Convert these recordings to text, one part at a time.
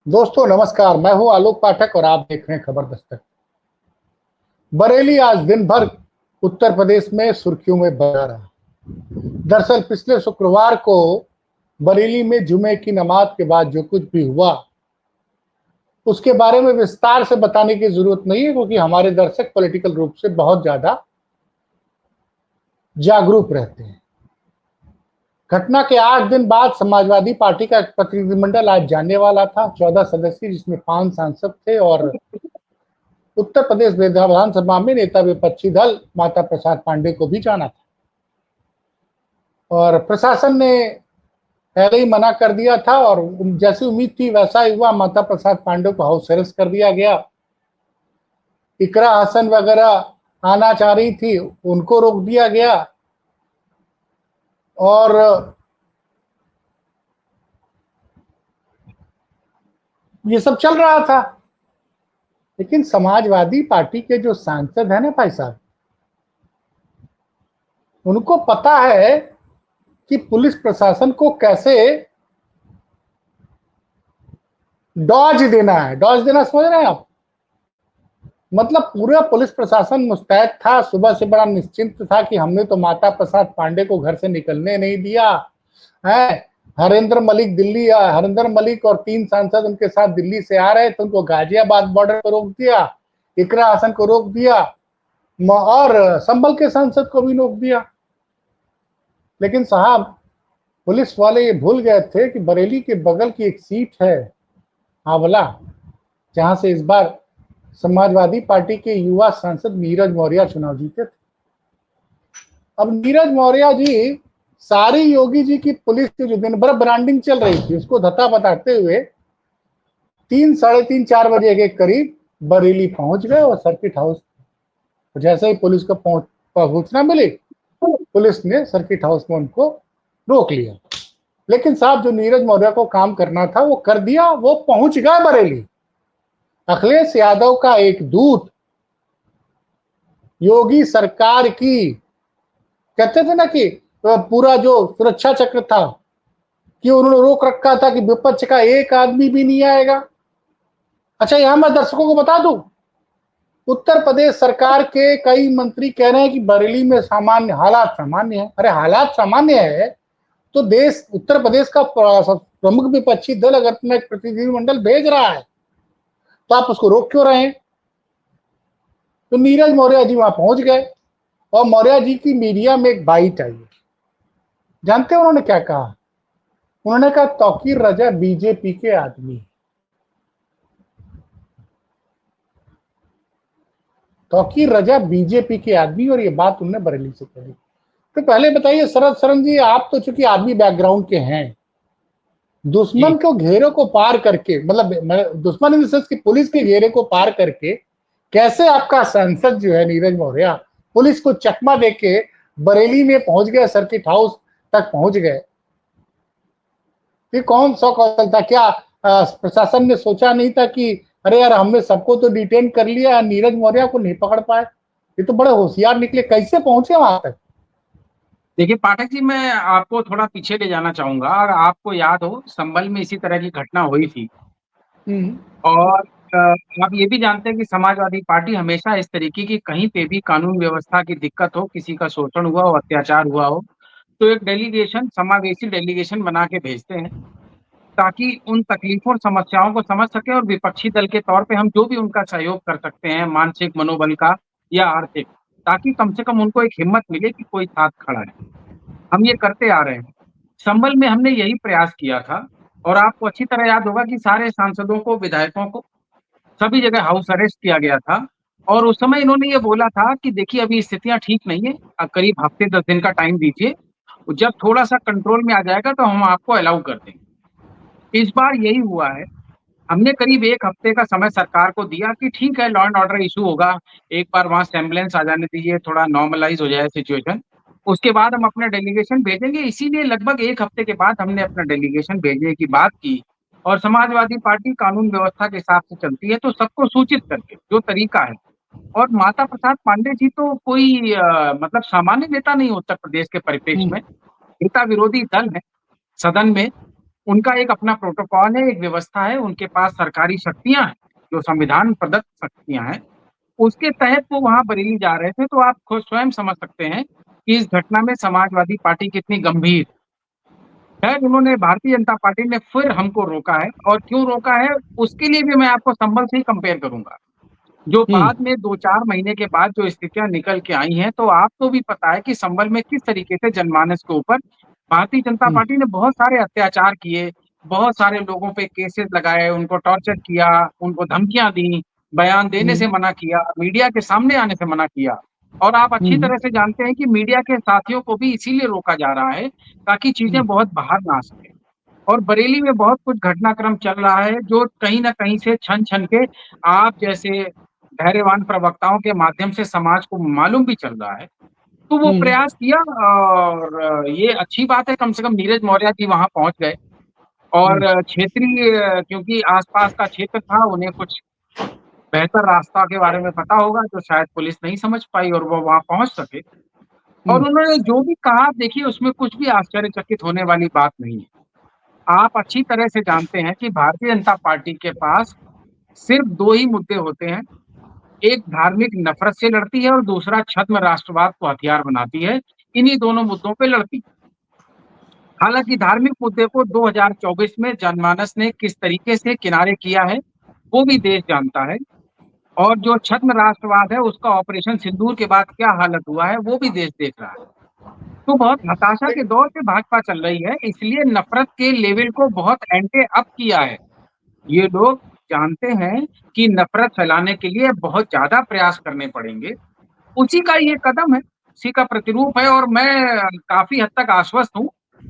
दोस्तों नमस्कार, मैं हूं आलोक पाठक और आप देख रहे हैं खबर दस्तक। बरेली आज दिन भर उत्तर प्रदेश में सुर्खियों में बना रहा। दरअसल पिछले शुक्रवार को बरेली में जुमे की नमाज के बाद जो कुछ भी हुआ उसके बारे में विस्तार से बताने की जरूरत नहीं है, क्योंकि हमारे दर्शक पॉलिटिकल रूप से बहुत ज्यादा जागरूक रहते हैं। घटना के 8 दिन बाद समाजवादी पार्टी का एक प्रतिनिधिमंडल आज जाने वाला था, 14 सदस्य, जिसमें 5 सांसद थे और उत्तर प्रदेश विधानसभा में नेता विपक्षी दल माता प्रसाद पांडे को भी जाना था और प्रशासन ने पहले ही मना कर दिया था और जैसी उम्मीद थी वैसा ही हुआ। माता प्रसाद पांडे को हाउस अरेस्ट कर दिया गया। इकरा हसन वगैरह आना चाह रही थी, उनको रोक दिया गया और ये सब चल रहा था। लेकिन समाजवादी पार्टी के जो सांसद है ना भाई साहब, उनको पता है कि पुलिस प्रशासन को कैसे डॉज देना है। डॉज देना समझ रहे हैं आप? मतलब पूरा पुलिस प्रशासन मुस्तैद था, सुबह से बड़ा निश्चिंत था कि हमने तो माता प्रसाद पांडे को घर से निकलने नहीं दिया है। हरिंदर मलिक और 3 सांसद उनके साथ दिल्ली से आ रहे थे, उनको गाजियाबाद बॉर्डर पर रोक दिया, इकरा हसन को रोक दिया और संभल के सांसद को भी रोक दिया। लेकिन साहब, पुलिस वाले ये भूल गए थे कि बरेली के बगल की एक सीट है आंवला, जहां से इस बार समाजवादी पार्टी के युवा सांसद नीरज मौर्य चुनाव जीते थे। अब नीरज मौर्य जी सारी योगी जी की पुलिस की जो दिन भर ब्रांडिंग चल रही थी उसको धत्ता बताते हुए 3, साढ़े 3, 4 बजे के करीब बरेली पहुंच गए और सर्किट हाउस जैसे ही पुलिस को सूचना मिली, पुलिस ने सर्किट हाउस में उनको रोक लिया। लेकिन साहब, जो नीरज मौर्य को काम करना था वो कर दिया, वो पहुंच गए बरेली। अखिलेश यादव का एक दूत योगी सरकार की, कहते थे ना कि पूरा जो सुरक्षा चक्र था कि उन्होंने रोक रखा था कि विपक्ष का एक आदमी भी नहीं आएगा। अच्छा, यहां मैं दर्शकों को बता दूं, उत्तर प्रदेश सरकार के कई मंत्री कह रहे हैं कि बरेली में सामान्य हालात सामान्य है। अरे हालात सामान्य है तो देश उत्तर प्रदेश का प्रमुख विपक्षी दल अगर अपना एक प्रतिनिधिमंडल भेज रहा है तो आप उसको रोक क्यों रहे हैं? तो नीरज मौर्य जी वहां पहुंच गए और मौर्य जी की मीडिया में एक बाइट आई। जानते हैं उन्होंने क्या कहा? उन्होंने कहा तौकीर रजा बीजेपी के आदमी, तौकीर रजा बीजेपी के आदमी, और ये बात उन्होंने बरेली से कही। तो पहले बताइए शरद शरण जी, आप तो चूंकि आर्मी बैकग्राउंड के हैं, दुश्मन जी। को घेरे को पार करके, मतलब दुश्मन इन की पुलिस के घेरे को पार करके कैसे आपका सांसद जो है नीरज मौर्य पुलिस को चकमा देके बरेली में पहुंच गए, सर्किट हाउस तक पहुंच गए? ये कौन सा कौशल था? क्या प्रशासन ने सोचा नहीं था कि अरे यार, हमने सबको तो डिटेन कर लिया, नीरज मौर्य को नहीं पकड़ पाए? ये तो बड़े होशियार निकले, कैसे पहुंचे वहां तक? देखिए पाठक जी, मैं आपको थोड़ा पीछे ले जाना चाहूंगा। और आपको याद हो, संभल में इसी तरह की घटना हुई थी। हम्म। और अ, आप ये भी जानते हैं कि समाजवादी पार्टी हमेशा इस तरीके की, कहीं पे भी कानून व्यवस्था की दिक्कत हो, किसी का शोषण हुआ हो, अत्याचार हुआ हो, तो एक डेलीगेशन, समावेशी डेलीगेशन बना के भेजते हैं, ताकि उन तकलीफों और समस्याओं को समझ सके, और विपक्षी दल के तौर पे हम जो भी उनका सहयोग कर सकते हैं, मानसिक मनोबल का या आर्थिक, ताकि कम से कम उनको एक हिम्मत मिले कि कोई साथ खड़ा है। हम ये करते आ रहे हैं। संभल में हमने यही प्रयास किया था। और आपको अच्छी तरह याद होगा कि सारे सांसदों को, विधायकों को, सभी जगह हाउस अरेस्ट किया गया था। और उस समय इन्होंने ये बोला था कि देखिए, अभी स्थितियां ठीक नहीं है, करीब हफ्ते 10 दिन का टाइम दीजिए, जब थोड़ा सा कंट्रोल में आ जाएगा तो हम आपको अलाउ कर देंगे। इस बार यही हुआ है। हमने करीब 1 हफ्ते का समय सरकार को दिया कि ठीक है, लॉ एंड ऑर्डर इशू होगा, एक बार वहां सेम्बलेंस आ जाने दीजिए, थोड़ा नॉर्मलाइज हो जाए सिचुएशन, उसके बाद हम अपना डेलीगेशन भेजेंगे। इसीलिए लगभग 1 हफ्ते के बाद हमने अपना डेलीगेशन भेजने की बात की। और समाजवादी पार्टी कानून व्यवस्था के हिसाब से चलती है, तो सबको सूचित करके जो तरीका है। और माता प्रसाद पांडे जी तो कोई मतलब सामान्य नेता नहीं, उत्तर प्रदेश के परिप्रेक्ष्य हम्म। में नेता विरोधी दल है सदन में। उनका एक अपना प्रोटोकॉल है, एक व्यवस्था है, उनके पास सरकारी शक्तियाँ हैं, जो संविधान प्रदत्त शक्तियाँ हैं, उसके तहत वो वहाँ बरेली जा रहे थे। तो आप खुद स्वयं समझ सकते हैं कि इस घटना में समाजवादी पार्टी कितनी गंभीर। खैर, उन्होंने भारतीय जनता पार्टी ने फिर हमको रोका है, और क्यों रोका है उसके लिए भी मैं आपको संभल से ही कंपेयर करूँगा। जो हम्म। बाद में 2-4 महीने के बाद जो स्थितियाँ निकल के आई हैं, तो आपको भी पता है कि संभल में किस तरीके से जनमानस के ऊपर भारतीय जनता हम्म। पार्टी ने बहुत सारे अत्याचार किए, बहुत सारे लोगों पे केसेस लगाए, उनको टॉर्चर किया, उनको धमकियाँ दी, बयान देने हम्म। से मना किया, मीडिया के सामने आने से मना किया। और आप अच्छी हम्म। तरह से जानते हैं कि मीडिया के साथियों को भी इसीलिए रोका जा रहा है, ताकि चीज़ें हम्म। बहुत बाहर ना आ सकें। और बरेली में बहुत कुछ घटनाक्रम चल रहा है, जो कहीं न कहीं से छन-छन के आप जैसे धैर्यवान प्रवक्ताओं के माध्यम से समाज को मालूम भी चल रहा है। तो वो हम्म। प्रयास किया, और ये अच्छी बात है, कम से कम नीरज मौर्य जी वहाँ पहुँच गए। हम्म। और क्षेत्रीय, क्योंकि आस-पास का क्षेत्र था, उन्हें कुछ बेहतर रास्ता के बारे में पता होगा, जो शायद पुलिस नहीं समझ पाई, और वो वहाँ पहुँच सके। और हम्म। उन्होंने जो भी कहा, देखिए उसमें कुछ भी आश्चर्यचकित होने वाली बात नहीं है। आप अच्छी तरह से जानते हैं कि भारतीय जनता पार्टी के पास सिर्फ 2 ही मुद्दे होते हैं। एक धार्मिक नफ़रत से लड़ती है, और दूसरा छद्म राष्ट्रवाद को हथियार बनाती है। इन्हीं दोनों मुद्दों पे लड़ती है। हालाँकि धार्मिक मुद्दे को 2024 में जनमानस ने किस तरीके से किनारे किया है, वो भी देश जानता है। और जो छद्म राष्ट्रवाद है, उसका ऑपरेशन सिंदूर के बाद क्या हालत हुआ है, वो भी देश देख रहा है। तो बहुत हताशा के दौर से भाजपा चल रही है, इसलिए नफ़रत के लेवल को बहुत एंटे अप किया है। ये लोग जानते हैं कि नफ़रत फैलाने के लिए बहुत ज़्यादा प्रयास करने पड़ेंगे। उसी का ये कदम है, उसी का प्रतिरूप है, और मैं काफ़ी हद तक आश्वस्त हूँ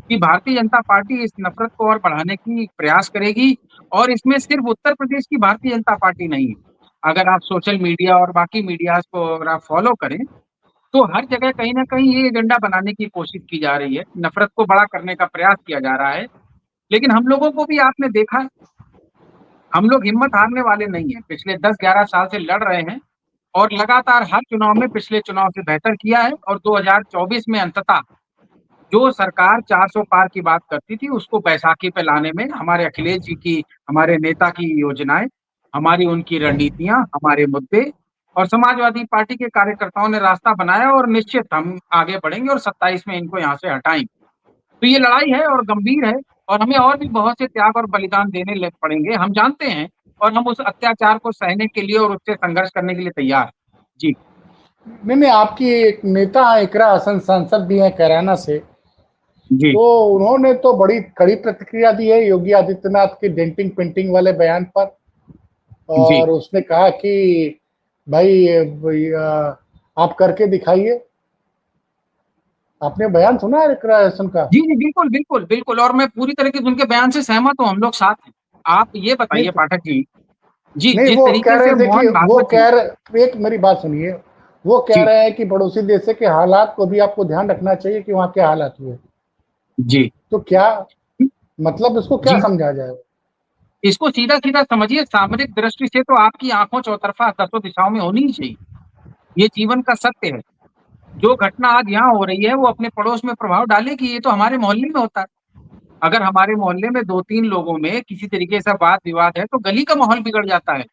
कि भारतीय जनता पार्टी इस नफ़रत को और बढ़ाने की प्रयास करेगी। और इसमें सिर्फ़ उत्तर प्रदेश की भारतीय जनता पार्टी नहीं है। अगर आप सोशल मीडिया और बाकी मीडियाज़ को अगर आप फ़ॉलो करें, तो हर जगह कहीं न कहीं ये एजेंडा बनाने की कोशिश की जा रही है, नफ़रत को बड़ा करने का प्रयास किया जा रहा है। लेकिन हम लोगों को भी आपने देखा है, हम लोग हिम्मत हारने वाले नहीं हैं। पिछले 10-11 साल से लड़ रहे हैं, और लगातार हर चुनाव में पिछले चुनाव से बेहतर किया है। और 2024 में अंततः जो सरकार 400 पार की बात करती थी, उसको बैसाखी पे लाने में हमारे अखिलेश जी की, हमारे नेता की योजनाएँ, हमारी उनकी रणनीतियाँ, हमारे मुद्दे, और समाजवादी पार्टी के कार्यकर्ताओं ने रास्ता बनाया, और निश्चित हम आगे बढ़ेंगे और 27 में इनको यहाँ से हटाएँगे। तो ये लड़ाई है और गंभीर है, और हमें और भी बहुत से त्याग और बलिदान देने लग पड़ेंगे, हम जानते हैं। और हम उस अत्याचार को सहने के लिए और उससे संघर्ष करने के लिए तैयार हैं। जी, नहीं नहीं, आपकी एक नेता हैं, इकरा हसन सांसद भी हैं कैराना से। जी, तो उन्होंने तो बड़ी कड़ी प्रतिक्रिया दी है योगी आदित्यनाथ के डेंटिंग पेंटिंग वाले बयान पर। जी। और उसने कहा कि भाई, आप करके दिखाइए। आपने बयान सुना है इकरा हसन का? जी, जी, बिल्कुल, बिल्कुल, बिल्कुल, और मैं पूरी तरीके से उनके बयान से सहमत हूँ, हम लोग साथ हैं। आप ये नहीं बताइए तो, पाठक जी, जी, नहीं, जिस वो कह तरीके रहे से थे कि मोहन वो भागवत जी। कह रहे, एक मेरी बात सुनिए। वो कह जी, रहे हैं कि पड़ोसी देश के हालात को भी आपको ध्यान रखना चाहिए कि वहाँ क्या हालात हुए। जी, तो क्या मतलब, इसको क्या जी, समझा जाए? इसको सीधा-सीधा समझिए, सामरिक दृष्टि से तो आपकी आँखों चौतरफा दसों दिशाओं में होनी ही चाहिए। ये जीवन का सत्य है। जो घटना आज यहाँ हो रही है, वो अपने पड़ोस में प्रभाव डालेगी, ये तो हमारे मोहल्ले में होता है। अगर हमारे मोहल्ले में 2-3 लोगों में किसी तरीके से वाद-विवाद है, तो गली का माहौल बिगड़ जाता है।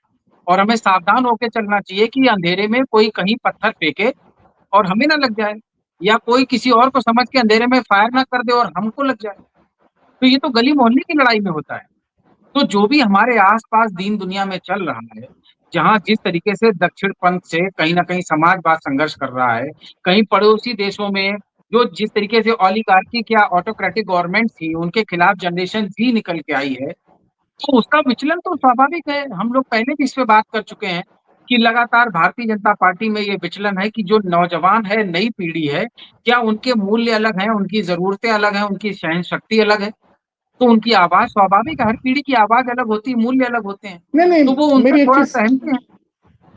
और हमें सावधान होके चलना चाहिए कि अंधेरे में कोई कहीं पत्थर फेंके और हमें ना लग जाए, या कोई किसी और को समझ के अंधेरे में फायर ना कर दे और हमको लग जाए। तो ये तो गली मोहल्ले की लड़ाई में होता है। तो जो भी हमारे आस-पास दीन दुनिया में चल रहा है, जहाँ जिस तरीके से दक्षिण पंथ से कहीं न कहीं समाजवाद संघर्ष कर रहा है, कहीं पड़ोसी देशों में जो जिस तरीके से ओलिगार्की या ऑटोक्रेटिक गवर्नमेंट थी, उनके खिलाफ जनरेशन ज़ी निकल के आई है, तो उसका विचलन तो स्वाभाविक है। हम लोग पहले भी इस पे बात कर चुके हैं कि लगातार भारतीय जनता पार्टी में ये विचलन है कि जो नौजवान है, नई पीढ़ी है, क्या उनके मूल्य अलग हैं, उनकी ज़रूरतें अलग हैं, उनकी सहनशक्ति अलग है। तो उनकी आवाज़ स्वाभाविक है, हर पीढ़ी की आवाज़ अलग होती है, मूल्य अलग होते हैं। नहीं तो वो नहीं, उनसे थोड़ा सहमते हैं।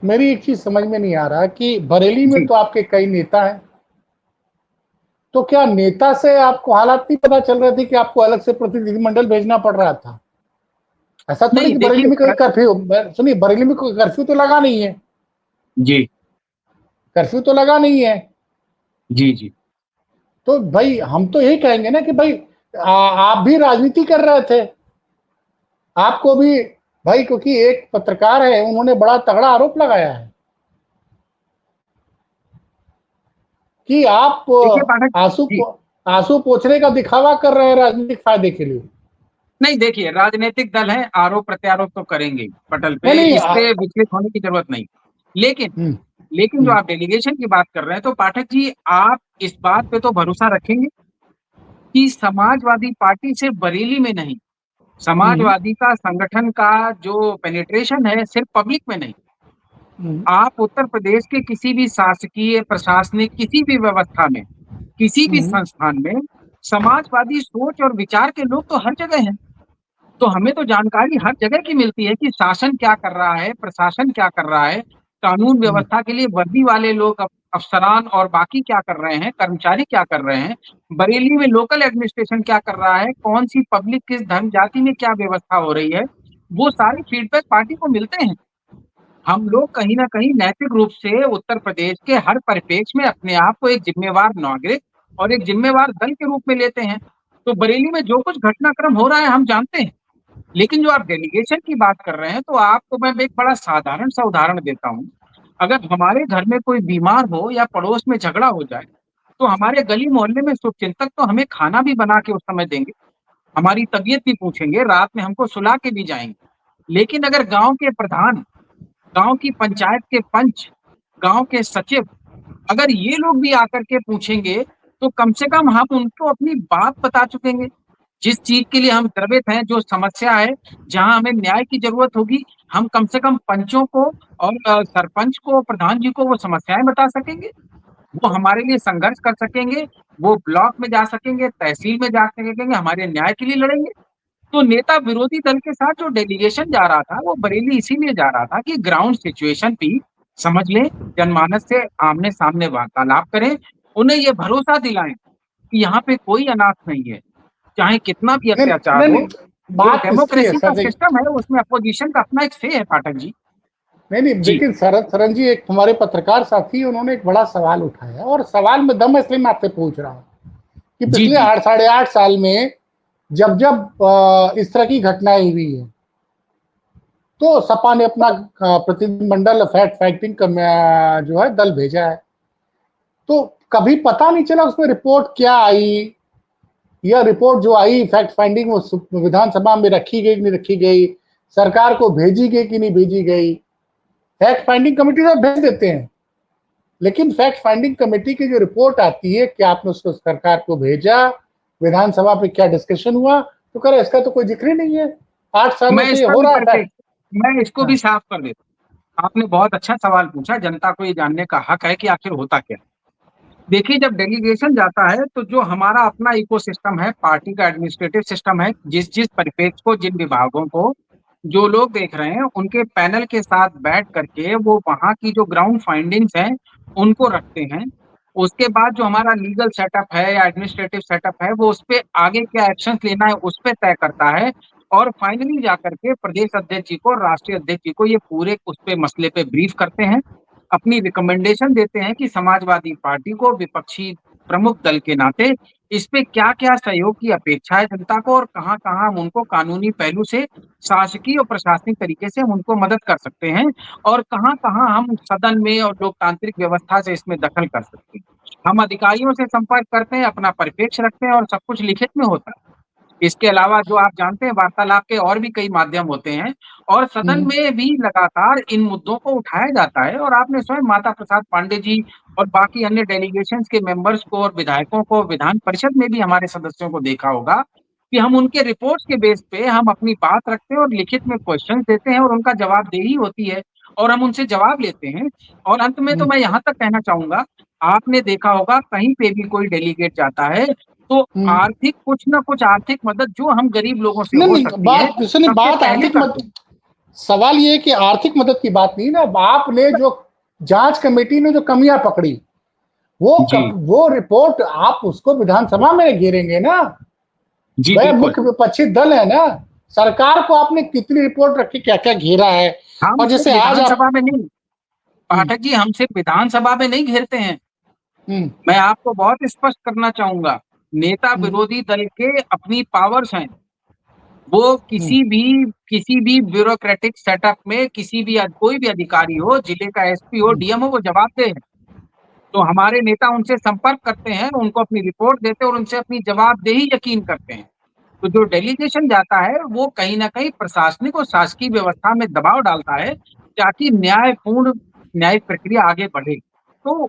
मेरी एक चीज समझ में नहीं आ रहा कि बरेली में जी। तो आपके कई नेता हैं। तो क्या नेता से आपको हालात नहीं पता चल रहे थे कि आपको अलग से प्रतिनिधिमंडल भेजना पड़ रहा था? ऐसा थोड़ी नहीं कि बरेली देखिए में कोई कर्फ्यू, सुनिए, बरेली में कोई कर्फ्यू तो लगा नहीं है। जी, कर्फ्यू तो लगा नहीं है। जी, जी। तो भाई हम तो यही कहेंगे ना कि भाई आप भी राजनीति कर रहे थे, आपको भी भाई, क्योंकि एक पत्रकार है, उन्होंने बड़ा तगड़ा आरोप लगाया है कि आप देखिए पाठक जी, आंसू पोंछने का दिखावा कर रहे हैं राजनीतिक फायदे के लिए। नहीं देखिए, राजनीतिक दल है, आरोप प्रत्यारोप तो करेंगे पटल नहीं पे, नहीं इस पे विचलित होने की जरूरत नहीं। लेकिन हम्म, लेकिन जो हम्म, आप डेलीगेशन की बात कर रहे हैं, तो पाठक जी आप इस बात पे तो भरोसा रखेंगे कि समाजवादी पार्टी सिर्फ बरेली में नहीं, हम्म, समाजवादी का संगठन का जो पेनिट्रेशन है सिर्फ पब्लिक में नहीं, हम्म, आप उत्तर प्रदेश के किसी भी शासकीय प्रशासनिक किसी भी व्यवस्था में, किसी भी हम्म, संस्थान में समाजवादी सोच और विचार के लोग तो हर जगह हैं। तो हमें तो जानकारी हर जगह की मिलती है कि शासन क्या कर रहा है, प्रशासन क्या कर रहा है, कानून हम्म, व्यवस्था के लिए वर्दी वाले लोग, अफसरान और बाकी क्या कर रहे हैं, कर्मचारी क्या कर रहे हैं, बरेली में लोकल एडमिनिस्ट्रेशन क्या कर रहा है, कौन सी पब्लिक किस धर्म जाति में क्या व्यवस्था हो रही है, वो सारे फीडबैक पार्टी को मिलते हैं। हम लोग कहीं न कहीं नैतिक रूप से उत्तर प्रदेश के हर परिप्रेक्ष्य में अपने आप को एक जिम्मेवार नागरिक और एक जिम्मेवार दल के रूप में लेते हैं। तो बरेली में जो कुछ घटनाक्रम हो रहा है हम जानते हैं। लेकिन जो आप डेलीगेशन की बात कर रहे हैं, तो आपको मैं एक बड़ा साधारण सा उदाहरण देता हूँ। अगर हमारे घर में कोई बीमार हो या पड़ोस में झगड़ा हो जाए, तो हमारे गली मोहल्ले में शुभचिंतक तो हमें खाना भी बना के उस समय देंगे, हमारी तबीयत भी पूछेंगे, रात में हमको सुला के भी जाएँगे। लेकिन अगर गाँव के प्रधान, गाँव की पंचायत के पंच, गाँव के सचिव, अगर ये लोग भी आकर के पूछेंगे, तो कम से कम हम उनको अपनी बात बता चुकेंगे। जिस चीज़ के लिए हम द्रवित हैं, जो समस्या है, जहाँ हमें न्याय की ज़रूरत होगी, हम कम से कम पंचों को और सरपंच को, प्रधान जी को वो समस्याएँ बता सकेंगे। वो हमारे लिए संघर्ष कर सकेंगे, वो ब्लॉक में जा सकेंगे, तहसील में जा सकेंगे, हमारे न्याय के लिए लड़ेंगे। तो नेता विरोधी दल के साथ जो डेलीगेशन जा रहा था, वो बरेली इसीलिए जा रहा था कि ग्राउंड सिचुएशन भी समझ लें, जनमानस से आमने-सामने वार्तालाप करें, उन्हें ये भरोसा दिलाएँ कि यहाँ पे कोई अनाथ नहीं है, चाहे कितना भी नहीं अत्याचार नहीं हो। नहीं, जो बात इसकी है डेमोक्रेसी का सर, सिस्टम है, उसमें अपोज़िशन का अपना एक से है पाठक जी। नहीं नहीं, जी, लेकिन शरद सरन जी, एक हमारे पत्रकार साथी, उन्होंने एक बड़ा सवाल उठाया, और सवाल में दम है, इसलिए मैं आपसे पूछ रहा हूँ कि जी, पिछले जी, 8 साढ़े 8 साल में जब जब इस तरह की घटनाएं हुई है, तो सपा ने अपना प्रतिनिधिमंडल फैक्ट फाइटिंग जो है दल भेजा है, तो कभी पता नहीं चला उसमें रिपोर्ट क्या आई, या रिपोर्ट जो आई फैक्ट फाइंडिंग वो विधानसभा में रखी गई कि नहीं रखी गई, सरकार को भेजी गई कि नहीं भेजी गई। फैक्ट फाइंडिंग कमेटी तो भेज देते हैं, लेकिन फैक्ट फाइंडिंग कमेटी की जो रिपोर्ट आती है कि आपने उसको सरकार को भेजा, विधानसभा पे क्या डिस्कशन हुआ, तो कह रहे इसका तो कोई जिक्र ही नहीं है, 8 सालों मैं से ये इसका हो भी रहा था। परिप्रेक्ष्य मैं इसको भी हाँ, साफ कर देता हूँ। आपने बहुत अच्छा सवाल पूछा, जनता को ये जानने का हक है कि आखिर होता क्या है। देखिए, जब डेलीगेशन जाता है, तो जो हमारा अपना इकोसिस्टम है, पार्टी का एडमिनिस्ट्रेटिव सिस्टम है, जिस-जिस परिप्रेक्ष्य को, जिन विभागों को, जो लोग देख रहे हैं, उनके पैनल के साथ बैठ करके वो वहाँ की जो ग्राउंड फाइंडिंग्स हैं, उनको रखते हैं। उसके बाद जो हमारा लीगल सेटअप है या एडमिनिस्ट्रेटिव सेटअप है, वो उसपे आगे क्या एक्शन्स लेना है, उसपे तय करता है और फाइनली जाकर के प्रदेश अध्यक्ष जी को और राष्ट्रीय अध्यक्ष जी को ये पूरे उसपे मसले पे ब्रीफ करते हैं। अपनी रिकमेंडेशन देते हैं कि समाजवादी पार्टी को विपक्षी प्रमुख दल के नाते इस पे क्या-क्या सहयोग की अपेक्षा है जनता को और कहाँ-कहाँ हम उनको कानूनी पहलू से शासकीय और प्रशासनिक तरीके से हम उनको मदद कर सकते हैं और कहाँ-कहाँ हम सदन में और लोकतांत्रिक व्यवस्था से इसमें दखल कर सकते हैं। हम अधिकारियों से संपर्क करते हैं, अपना परिप्रेक्ष्य रखते हैं और सब कुछ लिखित में होता है। इसके अलावा जो आप जानते हैं वार्तालाप के और भी कई माध्यम होते हैं और सदन हम्म, में भी लगातार इन मुद्दों को उठाया जाता है और आपने स्वयं माता प्रसाद पांडे जी और बाकी अन्य डेलीगेशंस के मेंबर्स को और विधायकों को विधान परिषद में भी हमारे सदस्यों को देखा होगा कि हम उनके रिपोर्ट्स के बेस पे हम अपनी बात रखते हैं और लिखित में क्वेश्चन देते हैं और उनका जवाबदेही होती है और हम उनसे जवाब लेते हैं। और अंत में तो हम्म, मैं यहाँ तक कहना चाहूँगा, आपने देखा होगा कहीं पे भी कोई डेलीगेट जाता है तो हम्म। आर्थिक कुछ न कुछ आर्थिक मदद जो हम गरीब लोगों से नहीं हो नहीं, सकती है, बात सुनिए, सबसे बात पहले आर्थिक मत, करते हैं। सवाल ये है कि आर्थिक मदद की बात नहीं ना, आपने जो जांच कमेटी ने जो कमियां पकड़ी, जी, वो रिपोर्ट आप उसको विधानसभा में घेरेंगे ना, जी वह बिल्कुल। मुख्य विपक्षी दल है ना, सरकार को आपने कितनी रिपोर्ट रखी, क्या क्या घेरा है। हम और सिर्फ जैसे आज आप, विधानसभा में नहीं, हम्म, पाठक जी हम सिर्फ विधानसभा में नहीं घेरते हैं। हम्म, मैं आपको बहुत स्पष्ट करना चाहूँगा। नेता विरोधी दल के अपनी पावर्स हैं, वो किसी भी ब्यूरोक्रेटिक सेटअप में किसी भी कोई भी अधिकारी हो, जिले का एसपी हो, डीएम हो, वो जवाबदेह है। तो हमारे नेता उनसे संपर्क करते हैं, उनको अपनी रिपोर्ट देते हैं और उनसे अपनी जवाबदेही यकीन करते हैं। तो जो डेलीगेशन जाता है वो कहीं न कहीं प्रशासनिक और शासकीय व्यवस्था में दबाव डालता है, ताकि न्यायपूर्ण न्यायिक प्रक्रिया आगे बढ़े। तो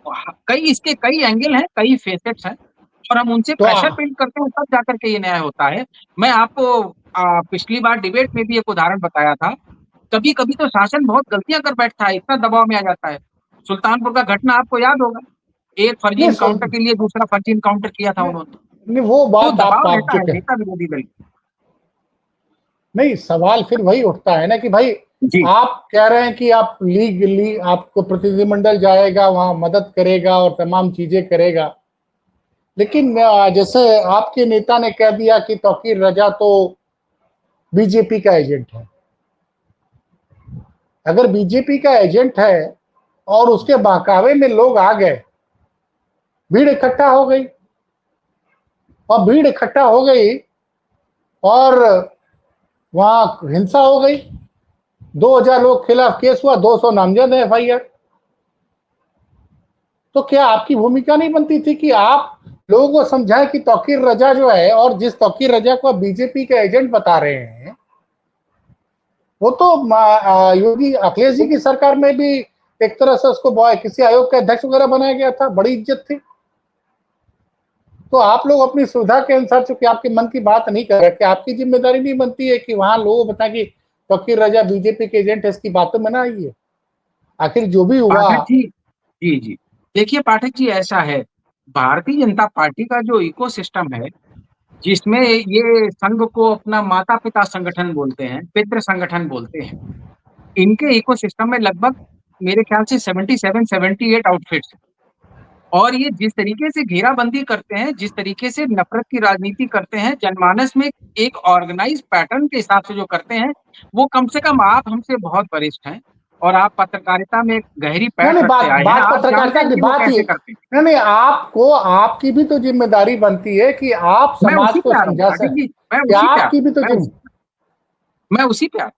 कई इसके कई एंगल हैं, कई फेसेट्स हैं और हम उनसे तो प्रेशर बिल्ड करते हैं तब जाकर के ये न्याय होता है। मैं आपको पिछली बार डिबेट में भी एक उदाहरण बताया था। कभी-कभी तो शासन बहुत गलतियाँ कर बैठता है, इतना दबाव में आ जाता है। सुल्तानपुर का घटना आपको याद होगा। एक फर्जी नहीं एनकाउंटर के लिए दूसरा फर्जी एनकाउंटर किया था उन्होंने। नहीं, वो तो बात दबाव आप रहता जो है कह, नेता विरोधी दल। नहीं, सवाल फिर वही उठता है ना कि भाई जी। आप कह रहे हैं कि आप लीगली आपको प्रतिनिधिमंडल जाएगा, वहां मदद करेगा और तमाम चीजें करेगा, लेकिन जैसे आपके नेता ने कह दिया कि तौकीर रजा तो बीजेपी का एजेंट है। अगर बीजेपी का एजेंट है और उसके बहकावे में लोग आ गए, भीड़ इकट्ठा हो गई, और भीड़ इकट्ठा हो गई और वहां हिंसा हो गई, 2000 लोग खिलाफ केस हुआ, 200 नामजद है एफआईआर। तो क्या आपकी भूमिका नहीं बनती थी कि आप लोगों को समझाएं कि तौकीर रजा जो है, और जिस तौकीर रजा को आप बीजेपी का एजेंट बता रहे हैं, वो तो योगी अखिलेश जी की सरकार में भी एक तरह से उसको किसी आयोग के अध्यक्ष वगैरह बनाया गया था, बड़ी इज्जत थी। तो आप लोग अपनी सुविधा के अनुसार, चूंकि आपके मन की बात नहीं कर रहे, कि आपकी जिम्मेदारी नहीं बनती है कि वहां लोगों को बताएं कि तौकीर रजा बीजेपी के एजेंट है, इसकी बातों में ना आइए। आखिर जो भी हुआ। पाठक जी, जी, जी। देखिए पाठक जी ऐसा है, भारतीय जनता पार्टी का जो इकोसिस्टम है, जिसमें ये संघ को अपना माता-पिता संगठन बोलते हैं, पितृ संगठन बोलते हैं। इनके इकोसिस्टम में लगभग मेरे ख्याल से 77-78 आउटफिट्स हैं। और ये जिस तरीके से घेराबंदी करते हैं, जिस तरीके से नफ़रत की राजनीति करते हैं, जनमानस में एक ऑर्गेनाइज़्ड पैटर्न के हिसाब से जो करते हैं, वो कम से कम आप हमसे बहुत वरिष्ठ हैं और आप पत्रकारिता में एक गहरी नहीं पैठ नहीं, रखते बात आए हैं, बात आप जानते पत्रकारिता हैं की कि वो बात ही है। कैसे करते हैं। नहीं नहीं, आपको आपकी भी तो जिम्मेदारी बनती है कि आप मैं समाज उसी को पे आ रहा हूँ, समझा पाठक सक, जी, मैं कि उसी पे आ रहा आपकी हूँ, भी तो जिम्मे मैं उसी पे आ रहा हूँ।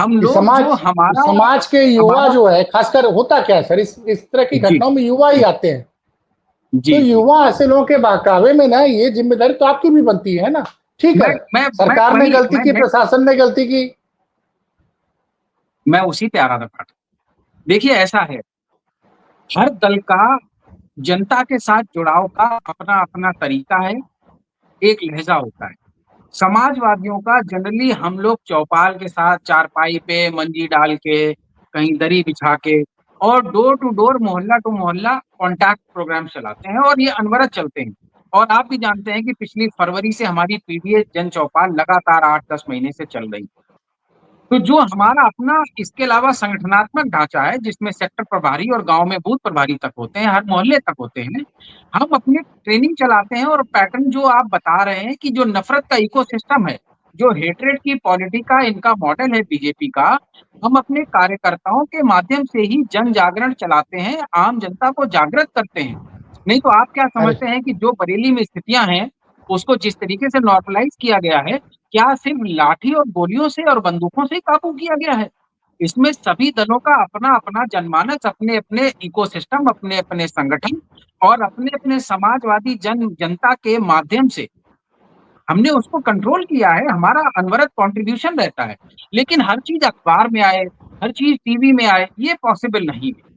हम कि लोग समाज जो हमारा समाज के युवा हमारा जो है, खासकर होता क्या है सर, इस तरह की जी, घटनाओं में युवा ही आते हैं। तो जी, जी। युवा ऐसे लोगों के बहकावे में ना, ये जिम्मेदारी तो आपकी भी बनती है ना। ठीक मैं है, मैं मैं सरकार ने वही गलती की, प्रशासन ने गलती की। मैं उसी पे आ रहा था पाठक। देखिए ऐसा है, हर दल का जनता के साथ जुड़ाव का अपना-अपना तरीका है, एक लहज़ा होता है। समाजवादियों का जनरली हम लोग चौपाल के साथ चारपाई पे मंजी डाल के, कहीं दरी बिछा के और डोर टू डोर, मोहल्ला टू मोहल्ला कॉन्टैक्ट प्रोग्राम चलाते हैं और ये अनवरत चलते हैं। और आप भी जानते हैं कि पिछली फरवरी से हमारी पीडीए जन चौपाल लगातार 8-10 महीने से चल रही है। तो जो हमारा अपना इसके अलावा संगठनात्मक ढांचा है, जिसमें सेक्टर प्रभारी और गाँव में बूथ प्रभारी तक होते हैं, हर मोहल्ले तक होते हैं। हम अपनी ट्रेनिंग चलाते हैं और पैटर्न जो आप बता रहे हैं कि जो नफ़रत का इकोसिस्टम है, जो हेट्रेड की पॉलिटी का इनका मॉडल है बीजेपी का, हम अपने कार्यकर्ताओं के माध्यम से ही जन जागरण चलाते हैं, आम जनता को जागृत करते हैं। नहीं तो आप क्या अरे समझते हैं कि जो बरेली में स्थितियाँ हैं, उसको जिस तरीके से नॉर्मलाइज़ किया गया है, क्या सिर्फ लाठी और गोलियों से और बंदूकों से ही काबू किया गया है? इसमें सभी दलों का अपना-अपना जनमानस, अपने-अपने इकोसिस्टम, अपने-अपने संगठन और अपने-अपने समाजवादी जनता के माध्यम से हमने उसको कंट्रोल किया है, हमारा अनवरत कंट्रीब्यूशन रहता है। लेकिन हर चीज़ अखबार में आए, हर चीज़ टीवी में आए, ये पॉसिबल नहीं है।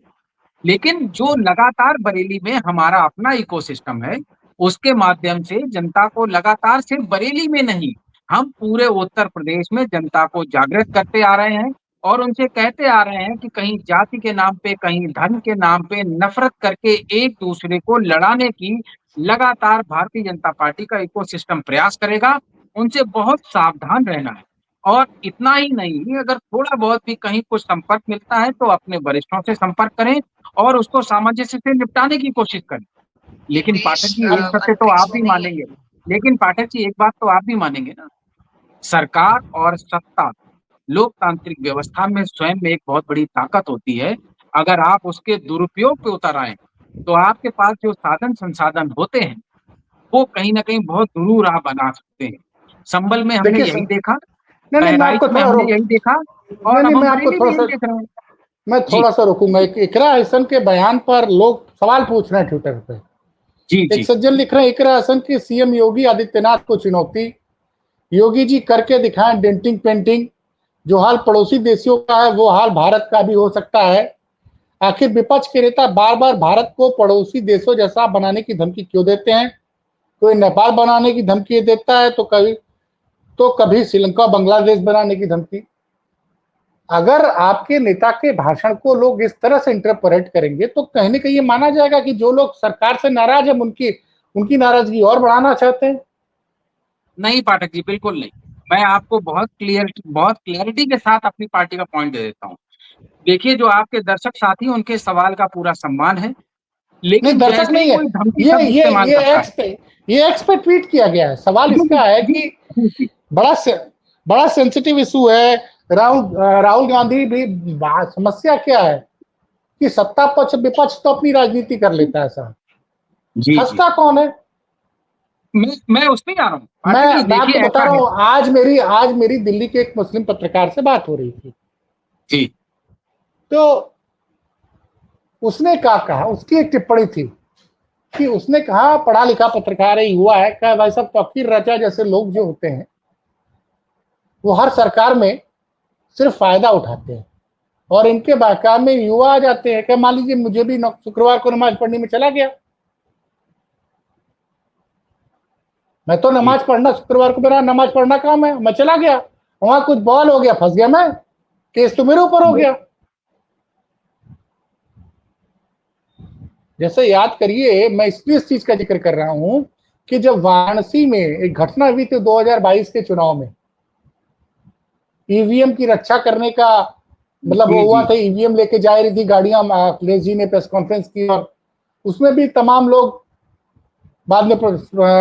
लेकिन जो लगातार बरेली में हमारा अपना इकोसिस्टम है, उसके माध्यम से जनता को लगातार सिर्फ बरेली में नहीं, हम पूरे उत्तर प्रदेश में जनता को जागृत करते आ रहे हैं और उनसे कहते आ रहे हैं कि कहीं जाति के नाम पे, कहीं धर्म के नाम पे नफ़रत करके एक-दूसरे को लड़ाने की लगातार भारतीय जनता पार्टी का इकोसिस्टम प्रयास करेगा। उनसे बहुत सावधान रहना है और इतना ही नहीं, अगर थोड़ा बहुत भी कहीं कुछ संपर्क मिलता है, तो अपने वरिष्ठों से संपर्क करें और उसको सामंजस्य से निपटाने की कोशिश करें। ये लेकिन पाठक देश जी एक सत्य तो अंतरिक्ष आप में भी नहीं है। मानेंगे, लेकिन पाठक जी एक बात तो आप भी मानेंगे ना, सरकार और सत्ता लोकतांत्रिक व्यवस्था में स्वयं में एक बहुत बड़ी ताकत होती है। अगर आप उसके दुरुपयोग पे उतर आएँ, तो आपके पास जो साधन-संसाधन होते हैं, वो कहीं न कहीं बहुत दुरूह राह बना सकते हैं। संभल में हमने देखिए यही सर, देखा, नहीं नहीं, मैं आपको बहराइच में थोड़ा हमने रोक यही देखा नहीं और नहीं, अब मैं हम आपको बरेली में थोड़ा यही सा देख रहे हैं। मैं जी, थोड़ा सा रोकूंगा। इकरा हसन के बयान पर लोग सवाल पूछ रहे हैं ट्विटर पे। जी, एक जी। सज्जन लिख रहे हैं, इकरा हसन की सीएम योगी आदित्यनाथ को चुनौती, योगी जी करके दिखाएं डेंटिंग पेंटिंग, जो हाल पड़ोसी देशों का है वो हाल भारत का भी हो सकता है। आखिर विपक्ष के नेता बार बार भारत को पड़ोसी देशों जैसा बनाने की धमकी क्यों देते हैं? कोई नेपाल बनाने की धमकी देता है तो कभी श्रीलंका बांग्लादेश बनाने की धमकी। अगर आपके नेता के भाषण को लोग इस तरह से इंटरप्रेट करेंगे तो कहीं न कहीं ये माना जाएगा कि जो लोग सरकार से नाराज हैं उनकी उनकी नाराजगी और बढ़ाना चाहते हैं। नहीं पाठक जी, बिल्कुल नहीं। मैं आपको बहुत क्लैरिटी के साथ अपनी पार्टी का पॉइंट दे देता हूँ। देखिए, जो आपके दर्शक साथी हैं, उनके सवाल का पूरा सम्मान है, नहीं, लेकिन दर्शक जैसे ही नहीं है। कोई धमकी ये शब्द ये इस्तेमाल ये करता है। एक्स पे ट्वीट किया गया है। सवाल जी, इसका है जी, कि जी, जी। बड़ा से, बड़ा सेंसिटिव इशू है। राहुल गांधी भी समस्या क्या है कि सत्ता पक्ष विपक्ष तो अपनी राजनीति कर लेता है साहब, जी, जी। फंसता कौन है? मैं उस पे ही आ रहा हूँ। पाठक जी मैं आपको देखिए बता ऐसा रहा है। हूँ, आज मेरी दिल्ली के एक मुस्लिम पत्रकार से बात हो रही थी। जी, तो उसने क्या कहा, उसकी एक टिप्पणी थी कि उसने कहा पढ़ा लिखा पत्रकार है, युवा है, क्या भाई साहब तौकीर रजा जैसे लोग जो होते हैं वो हर सरकार में सिर्फ फायदा उठाते हैं और इनके बाकाम में युवा आ जाते हैं। क्या मान लीजिए मुझे भी शुक्रवार को नमाज पढ़ने में चला गया, मैं तो जी। नमाज पढ़ना, शुक्रवार को मेरा नमाज पढ़ना काम है, मैं चला गया, वहां कुछ बॉल हो गया, फंस गया मैं, केस तो मेरे ऊपर हो गया। जैसे याद करिए, मैं इसलिए इस चीज का जिक्र कर रहा हूं कि जब वाराणसी में एक घटना हुई थी 2022 के चुनाव में, ईवीएम की रक्षा करने का मतलब वो जी, हुआ जी। था, ईवीएम लेके जा रही थी गाड़ियां, अखिलेश जी ने प्रेस कॉन्फ्रेंस की और उसमें भी तमाम लोग, बाद में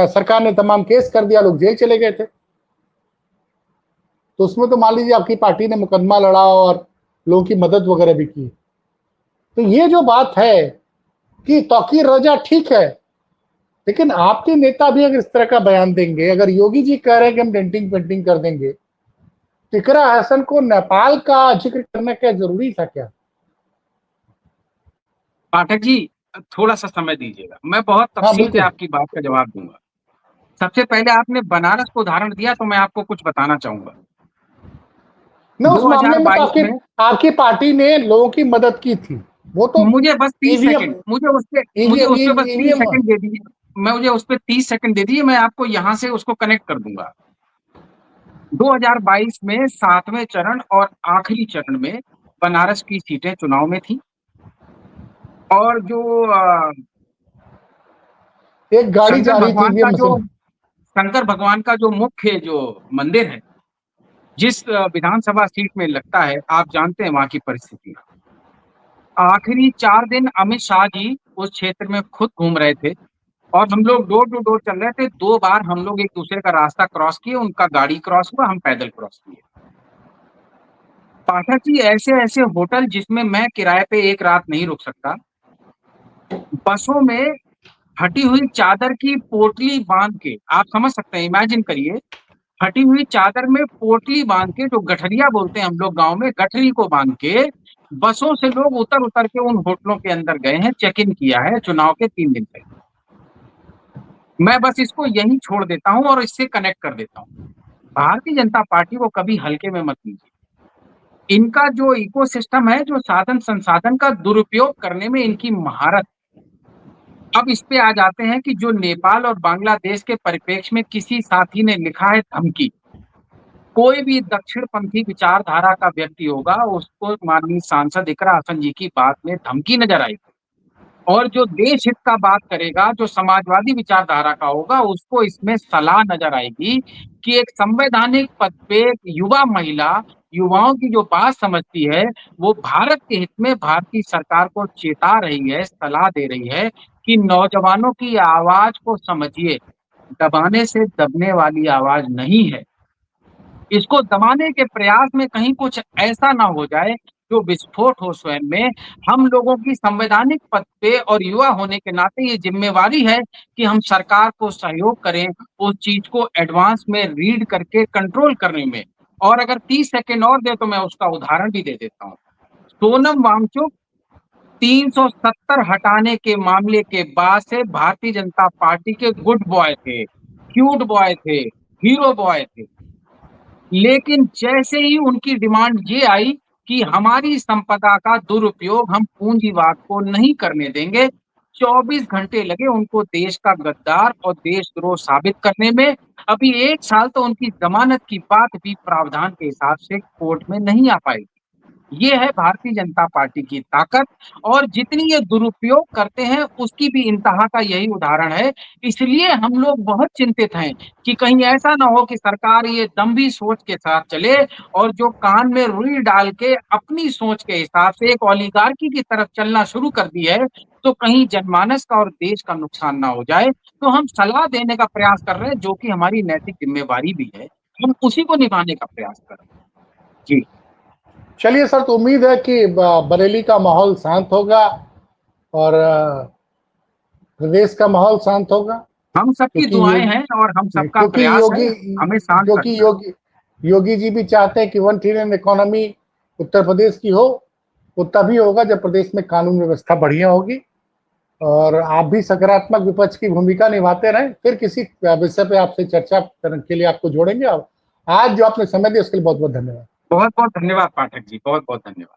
सरकार ने तमाम केस कर दिया, लोग जेल चले गए थे। तो उसमें तो मान लीजिए आपकी पार्टी ने मुकदमा लड़ा और लोगों की मदद वगैरह भी की। तो ये जो बात है कि तौकीर रजा ठीक है, लेकिन आपके नेता भी अगर इस तरह का बयान देंगे, अगर योगी जी कह रहे हैं कि हम डेंटिंग पेंटिंग कर देंगे, तो इकरा हसन को नेपाल का जिक्र करना क्या जरूरी था क्या? पाठक जी थोड़ा-सा समय दीजिएगा, मैं बहुत हाँ तफ़सील से बिल्कुल। आपकी बात का जवाब दूँगा। सबसे पहले आपने बनारस को उदाहरण दिया तो मैं आपको कुछ बताना चाहूँगा। ना उस मामले में तो 2022 में आपकी पार्टी ने लोगों की मदद की थी, वो तो मुझे बस 30 ईवीएम सेकंड मुझे उस पे बस 30 ईवीएम। सेकंड दे दीजिए। मुझे उस पे 30 सेकंड दे दीजिए, मैं आपको यहाँ से उसको कनेक्ट कर दूँगा। 2022 में 7वें चरण और आखिरी चरण में बनारस की सीटें चुनाव में थी और जो एक गाड़ी शंकर जा रही थी भगवान का ईवीएम जो मशीन। शंकर भगवान का जो मुख्य जो मंदिर है, जिस विधानसभा सीट में लगता है, आप जानते हैं वहाँ की परिस्थिति। आखिरी 4 दिन अमित शाह जी उस क्षेत्र में खुद घूम रहे थे और हम लोग डोर टू डोर चल रहे थे। 2 बार हम लोग एक-दूसरे का रास्ता क्रॉस किए, उनका गाड़ी क्रॉस हुआ, हम पैदल क्रॉस किए। पाठक जी ऐसे-ऐसे होटल जिसमें मैं किराए पे एक रात नहीं रुक सकता, बसों में फटी हुई चादर की पोटली बाँध के, आप समझ सकते हैं, इमेजिन करिए, फटी हुई चादर में पोटली बाँध के, जो गठरिया बोलते हैं हम लोग गाँव में, गठरी को बाँध के, बसों से लोग उतर-उतर के उन होटलों के अंदर गए हैं, चेक इन किया है चुनाव के 3 दिन पहले। मैं बस इसको यहीं छोड़ देता हूँ और इससे कनेक्ट कर देता हूँ। भारतीय जनता पार्टी को कभी हल्के में मत लीजिए। इनका जो इकोसिस्टम है, जो साधन-संसाधन का दुरुपयोग करने में इनकी महारत। अब इस पे आ जाते हैं कि जो नेपाल और बांग्लादेश के परिप्रेक्ष्य में किसी साथी ने लिखा है धमकी, कोई भी दक्षिणपंथी विचारधारा का व्यक्ति होगा, उसको माननीय सांसद इकरा हसन जी की बात में धमकी नज़र आएगी और जो देश हित का बात करेगा, जो समाजवादी विचारधारा का होगा, उसको इसमें सलाह नज़र आएगी कि एक संवैधानिक पद पे एक युवा महिला, युवाओं की जो बात समझती है, वो भारत के हित में भारतीय सरकार को चेता रही है, सलाह दे रही है कि नौजवानों की आवाज़ को समझिए, दबाने से दबने वाली आवाज़ नहीं है। इसको दबाने के प्रयास में कहीं कुछ ऐसा ना हो जाए जो विस्फोट हो स्वयं में, हम लोगों की संवैधानिक पद पे और युवा होने के नाते ये जिम्मेवारी है कि हम सरकार को सहयोग करें, उस चीज को एडवांस में रीड करके कंट्रोल करने में। और अगर 30 सेकंड और दे तो मैं उसका उदाहरण भी दे देता हूँ। सोनम वांगचुक 370 हटाने के मामले के बाद से भारतीय जनता पार्टी के गुड बॉय थे, क्यूट बॉय थे, हीरो बॉय थे। लेकिन जैसे ही उनकी डिमांड ये आई कि हमारी संपदा का दुरुपयोग हम पूंजीवाद को नहीं करने देंगे, 24 घंटे लगे उनको देश का गद्दार और देशद्रोह साबित करने में। अभी 1 साल तो उनकी जमानत की बात भी प्रावधान के हिसाब से कोर्ट में नहीं आ पाई। ये है भारतीय जनता पार्टी की ताकत। और जितनी ये दुरुपयोग करते हैं उसकी भी इंतहा का यही उदाहरण है। इसलिए हम लोग बहुत चिंतित हैं कि कहीं ऐसा ना हो कि सरकार ये दम्भी सोच के साथ चले और जो कान में रुई डाल के अपनी सोच के हिसाब से एक ओलिगार्की की तरफ चलना शुरू कर दी है, तो कहीं जनमानस का और देश का नुकसान ना हो जाए। तो हम सलाह देने का प्रयास कर रहे हैं, जो कि हमारी नैतिक जिम्मेवारी भी है। हम उसी को निभाने का प्रयास कर रहे हैं। जी। चलिए सर, तो उम्मीद है कि बरेली का माहौल शांत होगा और प्रदेश का माहौल शांत होगा, हम सबकी क्योंकि दुआएं योगी हैं और हम सबका क्योंकि प्रयास है योगी हमें शांत क्योंकि रखना है। योगी जी भी चाहते हैं कि 1 ट्रिलियन इकोनॉमी उत्तर प्रदेश की हो। वो तभी होगा जब प्रदेश में कानून व्यवस्था बढ़िया होगी। और आप भी सकारात्मक विपक्ष की भूमिका निभाते रहें। फिर किसी विषय पे आपसे चर्चा करने के लिए आपको जोड़ेंगे। और आज जो आपने समय दिया उसके लिए बहुत बहुत धन्यवाद। बहुत बहुत धन्यवाद पाठक जी, बहुत बहुत धन्यवाद।